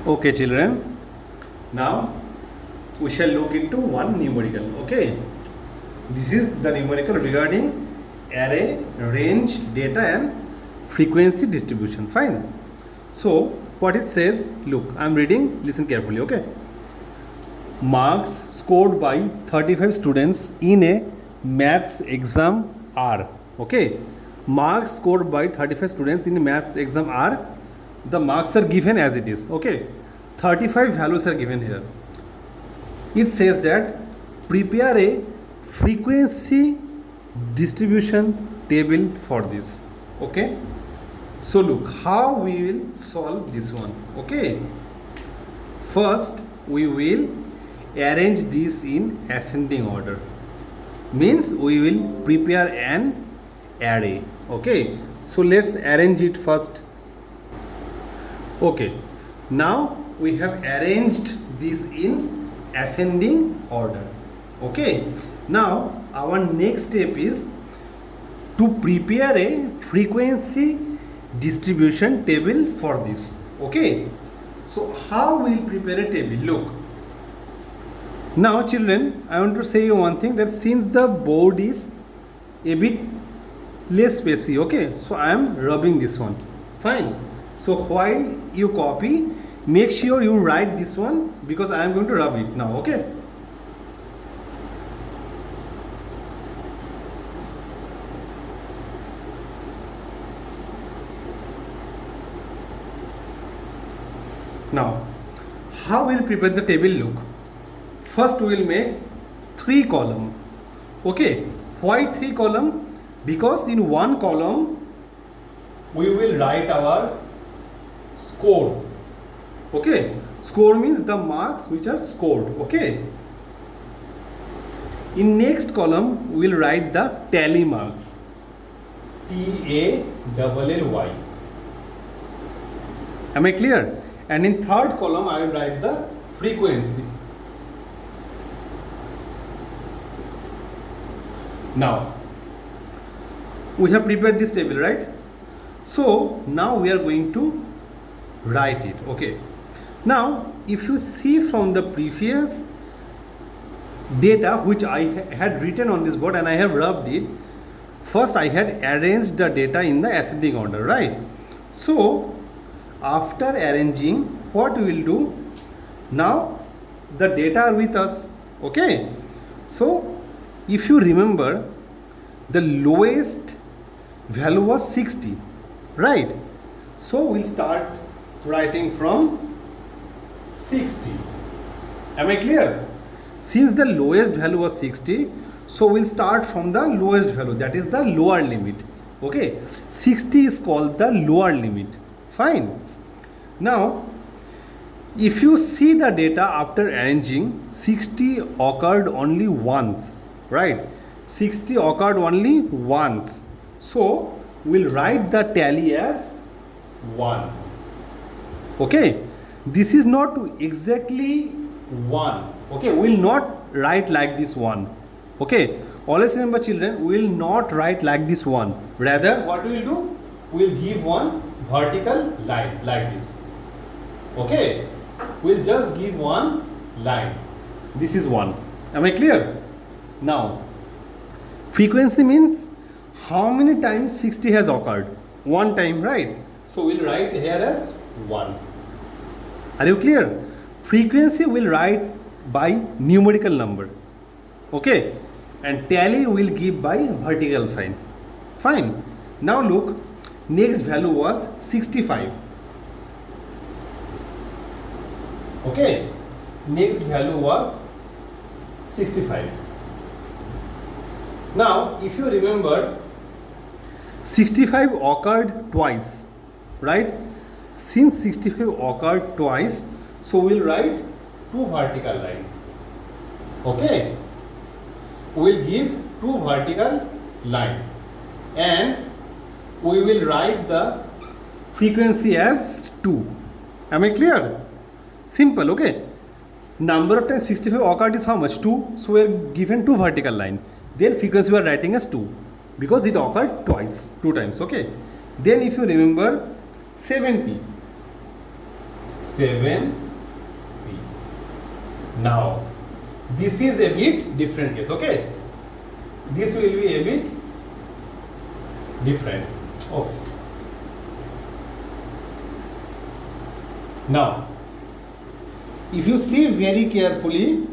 Okay, children. Now we shall look into one numerical. Okay, this is the numerical regarding array, range, data, and frequency distribution. Fine. So, what it says, look, I am reading, listen carefully. Okay, marks scored by 35 students in a maths exam are. Okay, marks scored by 35 students in a maths exam are. The marks are given as it is. Okay, 35 values are given here. It says that prepare a frequency distribution table for this. Okay, so look how we will solve this one. Okay, first we will arrange this in ascending order, means we will prepare an array. Okay, so let's arrange it first. Okay, now we have arranged this in ascending order. Okay, now our next step is to prepare a frequency distribution table for this. Okay, so how we will prepare a table? Look, now children, I want to say you one thing, that since the board is a bit less spacey, okay, so I am rubbing this one. Fine. So while you copy, make sure you write this one, because I am going to rub it now. Okay, now how we will prepare the table? Look, first we will make 3 column. Okay, why 3 column? Because in one column we will write our score. Okay, score means the marks which are scored. Okay, in next column we will write the tally marks, TALLY. Am I clear? And in third column I will write the frequency. Now we have prepared this table, right? So now we are going to write it. Okay, now if you see from the previous data which I had written on this board and I have rubbed it, first I had arranged the data in the ascending order, right? So after arranging, what we will do, now the data are with us. Okay, so if you remember, the lowest value was 60, right? So we'll start writing from 60. Am I clear? Since the lowest value was 60, so we'll start from the lowest value, that is the lower limit. Okay, 60 is called the lower limit. Fine. Now if you see the data after arranging, 60 occurred only once, right? 60 occurred only once. So we'll write the tally as 1. Okay, this is not exactly 1. Okay, we will not write like this 1. Okay, always remember children, we will not write like this 1. Rather, what we will do, we will give one vertical line like this. Okay, we will just give one line. This is 1. Am I clear? Now frequency means how many times 60 has occurred? 1 time, right? So we'll write here as 1. Are you clear? Frequency will write by numerical number. Okay, and tally will give by vertical sign. Fine. Now look, next value was 65. Okay, next value was 65. Now if you remember, 65 occurred twice, right? Since 65 occurred twice, so we'll write 2 vertical line. Okay, we'll give 2 vertical line and we will write the frequency as 2. Am I clear? Simple. Okay, number of times 65 occurred is how much? 2. So we are given 2 vertical line, then frequency we are writing as 2 because it occurred twice, 2 times. Okay, then if you remember, 70 7p. Now this is a bit different case, okay? This will be a bit different. Oh. Now, if you see very carefully,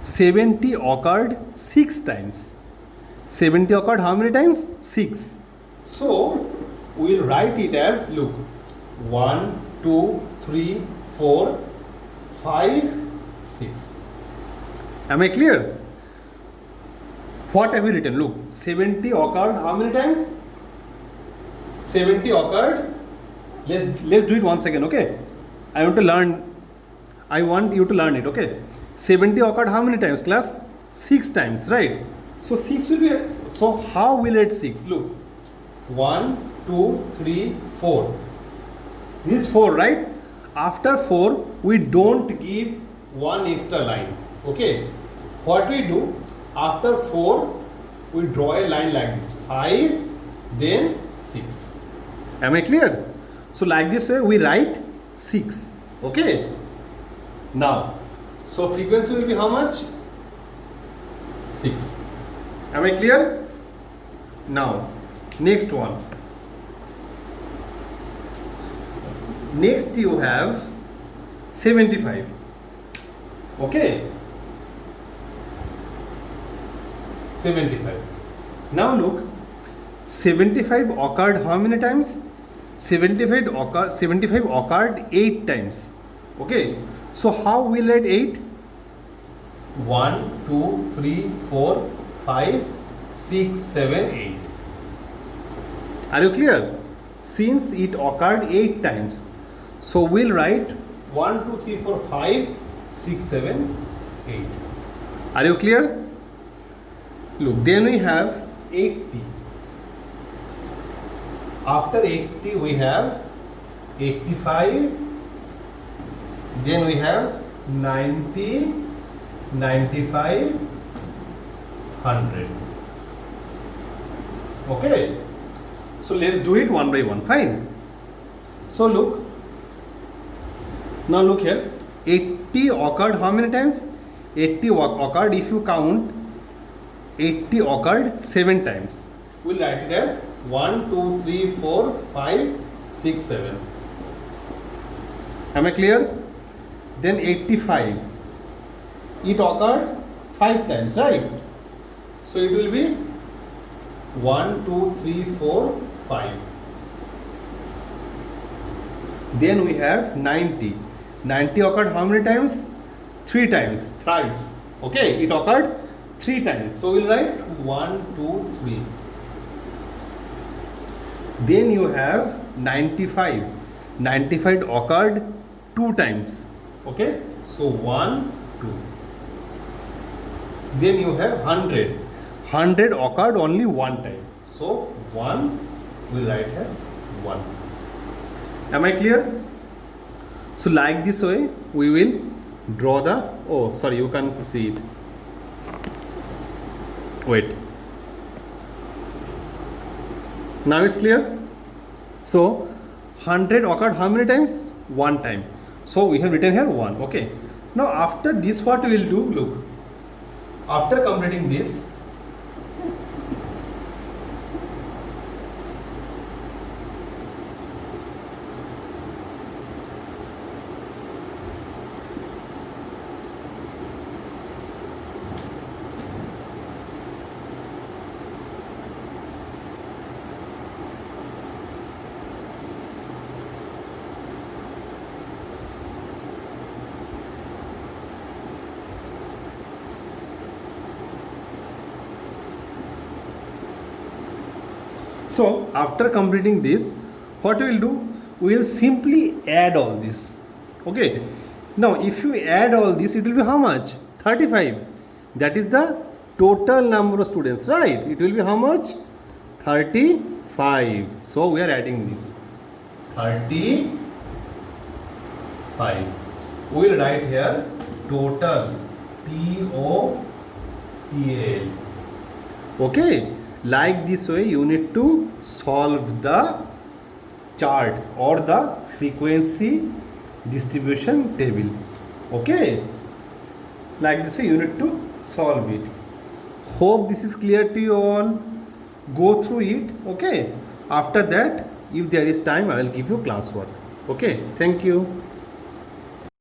70 occurred 6 times. 70 occurred how many times? 6. So, we will write it as, look, 1, 2, 3, 4, 5, 6. Am I clear? What have we written? Look, 70 occurred how many times? 70 occurred. Let's do it once again, okay? I want you to learn it, okay? 70 occurred how many times, class? 6 times, right? So 6 will be, so how will it 6? Look, 1, 2, 3, 4. This is 4, right? After 4, we don't give one extra line, okay? What we do, after 4, we draw a line like this, 5, then 6. Am I clear? So like this way, we write 6, okay? Now, so frequency will be how much? 6. Am I clear? Now, next one. Next you have 75. Okay? 75. Now look, 75 occurred how many times? 75 occurred 8 times. Okay? So how will it 8? 1, 2, 3, 4, 5, 6, 7, 8. Are you clear? Since it occurred 8 times, so we'll write 1, 2, 3, 4, 5, 6, 7, 8. Are you clear? Look, then we have 80. After 80 we have 85. Then we have 90, 95, 100. Okay. So let's do it one by one. Fine. So look. Now look here. 80 occurred how many times? 80 occurred, if you count, 80 occurred 7 times. We'll write it as 1, 2, 3, 4, 5, 6, 7. Am I clear? Then 85. It occurred 5 times, right? So it will be 1, 2, 3, 4, 5. Then we have 90. 90 occurred how many times? 3 times, thrice. Okay, it occurred 3 times. So we'll write 1, 2, 3. Then you have 95. 95 occurred 2 times. Okay, so 1, 2. Then you have 100. 100 occurred only 1 time. So 1, we'll write here 1. Am I clear? So like this way, we will draw the, oh sorry, you can't see it. Wait. Now it's clear? So 100 occurred how many times? 1 time. So we have written here 1. Okay. Now after this, what we will do? Look. After completing this, so after completing this, what we will do? We will simply add all this. Okay. Now if you add all this, it will be how much? 35. That is the total number of students, right? It will be how much? 35. So we are adding this. 35. We will write here total. T-O-T-A-L. Okay. Like this way, you need to solve the chart or the frequency distribution table. Okay, like this way you need to solve it. Hope this is clear to you all. Go through it. Okay, after that if there is time I will give you classwork. Okay, thank you.